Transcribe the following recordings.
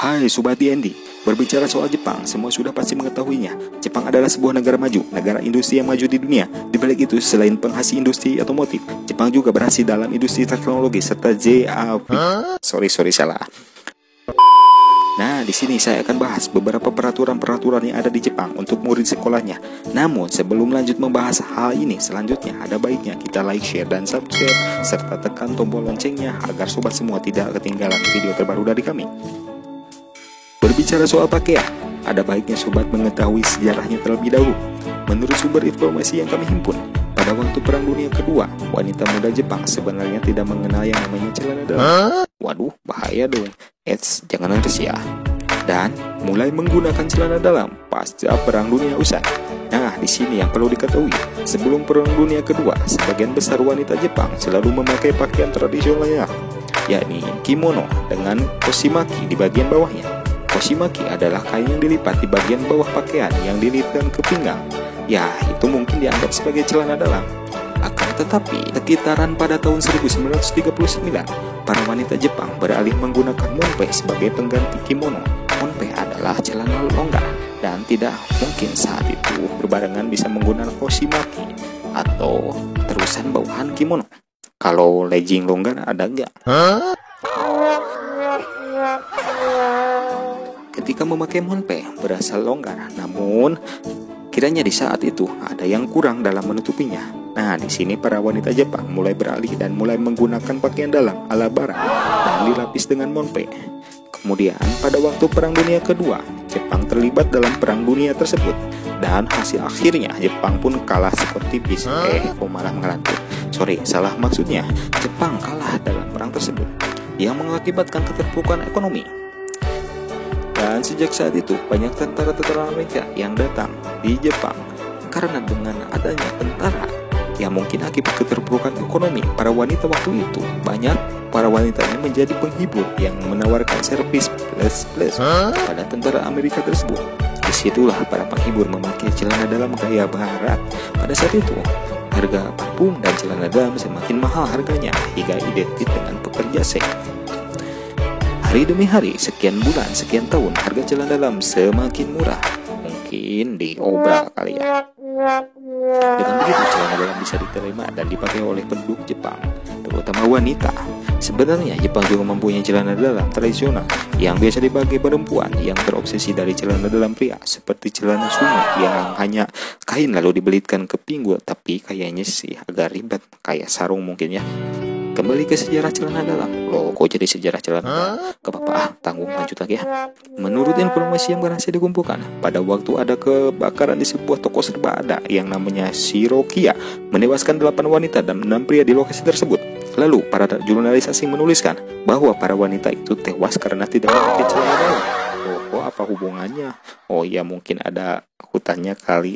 Hai Sobat DND, berbicara soal Jepang, semua sudah pasti mengetahuinya. Jepang adalah sebuah negara maju, negara industri yang maju di dunia. Di balik itu, selain penghasil industri otomotif, Jepang juga berhasil dalam industri teknologi serta salah. Nah, di sini saya akan bahas beberapa peraturan-peraturan yang ada di Jepang untuk murid sekolahnya. Namun, sebelum lanjut membahas hal ini, selanjutnya ada baiknya kita like, share, dan subscribe, serta tekan tombol loncengnya agar sobat semua tidak ketinggalan video terbaru dari kami. Berbicara soal pakaian, ada baiknya sobat mengetahui sejarahnya terlebih dahulu. Menurut sumber informasi yang kami himpun, pada waktu Perang Dunia Kedua, wanita muda Jepang sebenarnya tidak mengenal yang namanya celana dalam. Waduh, bahaya dong. Jangan nangis ya. Dan mulai menggunakan celana dalam pasca Perang Dunia usai. Nah, di sini yang perlu diketahui, sebelum Perang Dunia Kedua, sebagian besar wanita Jepang selalu memakai pakaian tradisionalnya, yakni kimono dengan koshimaki di bagian bawahnya. Koshimaki adalah kain yang dilipat di bagian bawah pakaian yang dililitkan ke pinggang. Ya, itu mungkin dianggap sebagai celana dalam. Akan tetapi, sekitaran pada tahun 1939, para wanita Jepang beralih menggunakan monpe sebagai pengganti kimono. Monpe adalah celana longgar dan tidak mungkin saat itu berbarengan bisa menggunakan koshimaki atau terusan bawahan kimono. Kalau legging longgar ada nggak? Ketika memakai monpe berasa longgar, namun kiranya di saat itu ada yang kurang dalam menutupinya. Nah, di sini para wanita Jepang mulai beralih dan mulai menggunakan pakaian dalam ala barat dan dilapis dengan monpe. Kemudian pada waktu Perang Dunia Kedua, Jepang terlibat dalam Perang Dunia tersebut dan hasil akhirnya Jepang pun kalah skor tipis. Malah ngelantur. Salah maksudnya. Jepang kalah dalam perang tersebut yang mengakibatkan keterpurukan ekonomi. Dan sejak saat itu banyak tentara-tentara Amerika yang datang di Jepang. Karena dengan adanya tentara yang mungkin akibat keterpurukan ekonomi para wanita waktu itu, banyak para wanitanya menjadi penghibur yang menawarkan servis plus kepada tentara Amerika tersebut. Disitulah para penghibur memakai celana dalam gaya barat. Pada saat itu harga parfum dan celana dalam semakin mahal harganya hingga identik dengan pekerja seks. Hari demi hari, sekian bulan, sekian tahun, harga celana dalam semakin murah. Mungkin diobrak kali ya. Dengan begitu, celana dalam bisa diterima dan dipakai oleh penduduk Jepang, terutama wanita. Sebenarnya, Jepang juga mempunyai celana dalam tradisional yang biasa dipakai perempuan yang terobsesi dari celana dalam pria, seperti celana sumo yang hanya kain lalu dibelitkan ke pinggul, tapi kayaknya sih agak ribet, kayak sarung mungkin ya. Kembali ke sejarah celana dalam. Loh, kok jadi sejarah celana dalam? Gak apa-apa, tanggung lanjut lagi ya. Menurut informasi yang berhasil dikumpulkan, pada waktu ada kebakaran di sebuah toko serba ada yang namanya Shirokiya, menewaskan 8 wanita dan 6 pria di lokasi tersebut. Lalu, para jurnalis asing menuliskan bahwa para wanita itu tewas karena tidak memakai celana dalam. Oh, apa hubungannya? Oh ya, mungkin ada hutannya kali.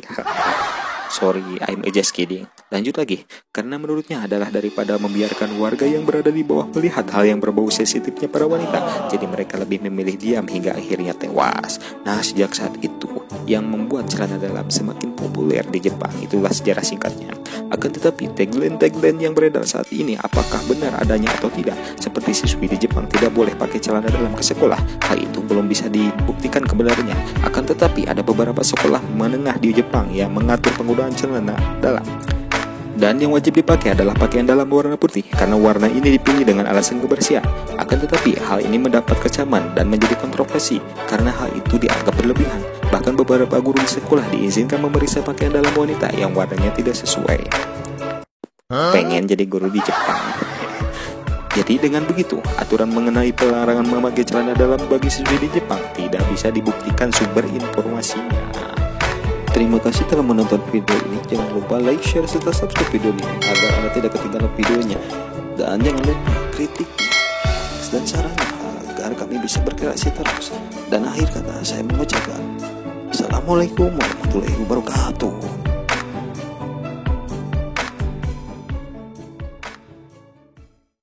Sorry, I'm just kidding. Lanjut lagi, karena menurutnya adalah daripada membiarkan warga yang berada di bawah melihat hal yang berbau sensitifnya para wanita, jadi mereka lebih memilih diam hingga akhirnya tewas. Nah, sejak saat itu, yang membuat celana dalam semakin populer di Jepang, itulah sejarah singkatnya. Akan tetapi, tagline yang beredar saat ini apakah benar adanya atau tidak, seperti siswi di Jepang tidak boleh pakai celana dalam ke sekolah, hal itu belum bisa dibuktikan kebenarannya. Akan tetapi, ada beberapa sekolah menengah di Jepang yang mengatur penggunaan celana dalam. Dan yang wajib dipakai adalah pakaian dalam warna putih, karena warna ini dipilih dengan alasan kebersihan. Akan tetapi, hal ini mendapat kecaman dan menjadi kontroversi, karena hal itu dianggap berlebihan. Bahkan beberapa guru di sekolah diizinkan memeriksa pakaian dalam wanita yang warnanya tidak sesuai. Pengen jadi guru di Jepang. Jadi dengan begitu, aturan mengenai pelarangan memakai celana dalam bagi siswi di Jepang tidak bisa dibuktikan sumber informasinya. Terima kasih telah menonton video ini. Jangan lupa like, share, serta subscribe video ini agar Anda tidak ketinggalan videonya. Dan jangan lupa kritik dan sarannya agar kami bisa berkreasi terus. Dan akhir kata saya mengucapkan Assalamualaikum warahmatullahi wabarakatuh.